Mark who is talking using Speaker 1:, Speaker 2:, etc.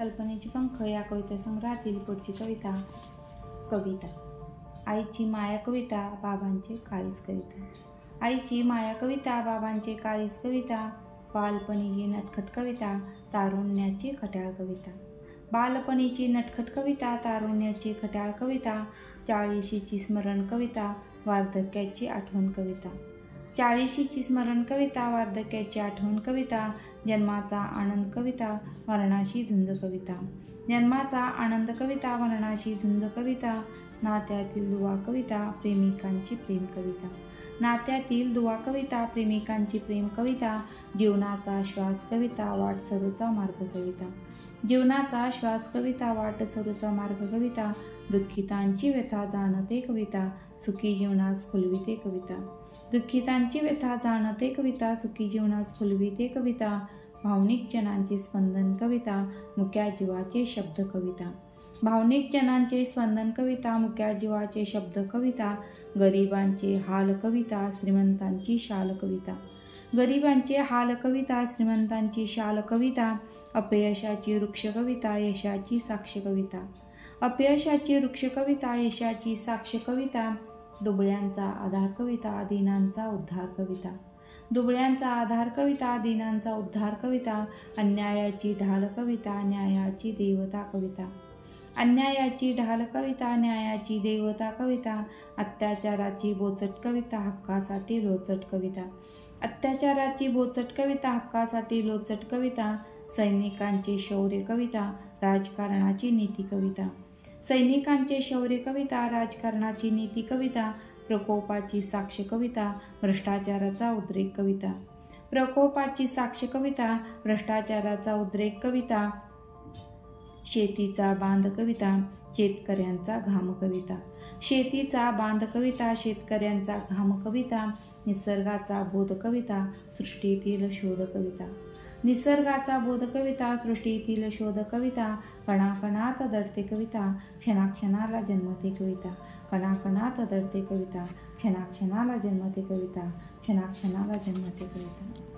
Speaker 1: कल्पनेचे पंख या कविता संग्रहातील पुढची कविता. आईची माया कविता, बाबांचे काळीज कविता. आईची माया कविता, बाबांचे काळीज कविता. बालपणीची नटखट कविता, तारुण्याची खट्याळ कविता. बालपणीची नटखट कविता, तारुण्याची खट्याळ कविता. 40शीची स्मरण कविता, वार्धक्याची आठवण कविता. 40शीची स्मरण कविता, वार्धक्याची आठवण कविता. जन्माचा आनंद कविता, मरणाशी झुंज कविता. जन्माचा आनंद कविता, मरणाशी झुंज कविता. नात्यातील दुवा कविता, प्रेमिकांची प्रेम कविता. नात्यातील दुवा कविता, प्रेमिकांची प्रेम कविता. जीवनाचा श्वास कविता, वाट सरूचा मार्ग कविता. जीवनाचा श्वास कविता, वाट सरूचा मार्ग कविता. दुःखितांची व्यथा जाणते कविता, सुखी जीवनास फुलविते कविता. दुःखितांची व्यथा जाणते कविता, सुखी जीवनास फुलविते कविता. भावनिक जनांचे स्पंदन कविता, मुक्या जीवाचे शब्द कविता. भावनिक जनांचे स्पंदन कविता, मुक्या जीवाचे शब्द कविता. गरिबांचे हाल कविता, श्रीमंतांची शाल कविता. गरिबांचे हाल कविता, श्रीमंतांची शाल कविता. अपयशाची वृक्ष कविता, यशाची साक्ष कविता. अपयशाची वृक्ष कविता, यशाची साक्ष कविता. दुबळ्यांचा आधार कविता, दीनांचा उद्धार कविता. दुबळ्यांचा आधार कविता, दीनांचा उद्धार कविता. अन्यायाची ढाल कविता, न्यायाची देवता कविता. अन्यायाची ढाल कविता, न्यायाची देवता कविता. अत्याचाराची बोचट कविता, हक्कासाठी लोचट कविता. अत्याचाराची बोचट कविता, हक्कासाठी लोचट कविता. सैनिकांचे शौर्य कविता, राजकारणाची नीती कविता. सैनिकांचे शौर्य कविता, राजकारणाची नीती कविता. प्रकोपाची साक्ष कविता, भ्रष्टाचाराचा उद्रेक कविता. प्रकोपाची साक्ष कविता, भ्रष्टाचाराचा उद्रेक कविता. शेतीचा बांध कविता, शेतकऱ्यांचा घाम कविता. शेतीचा बांध कविता, शेतकऱ्यांचा घाम कविता. निसर्गाचा बोध कविता, सृष्टीतील शोध कविता. निसर्गाचा बोध कविता, सृष्टीतील शोध कविता. कणाकणात दडते कविता, क्षणाक्षणाला जन्मते कविता. कणाकणात दडते कविता, क्षणाक्षणाला जन्मते कविता. क्षणाक्षणाला जन्मते कविता.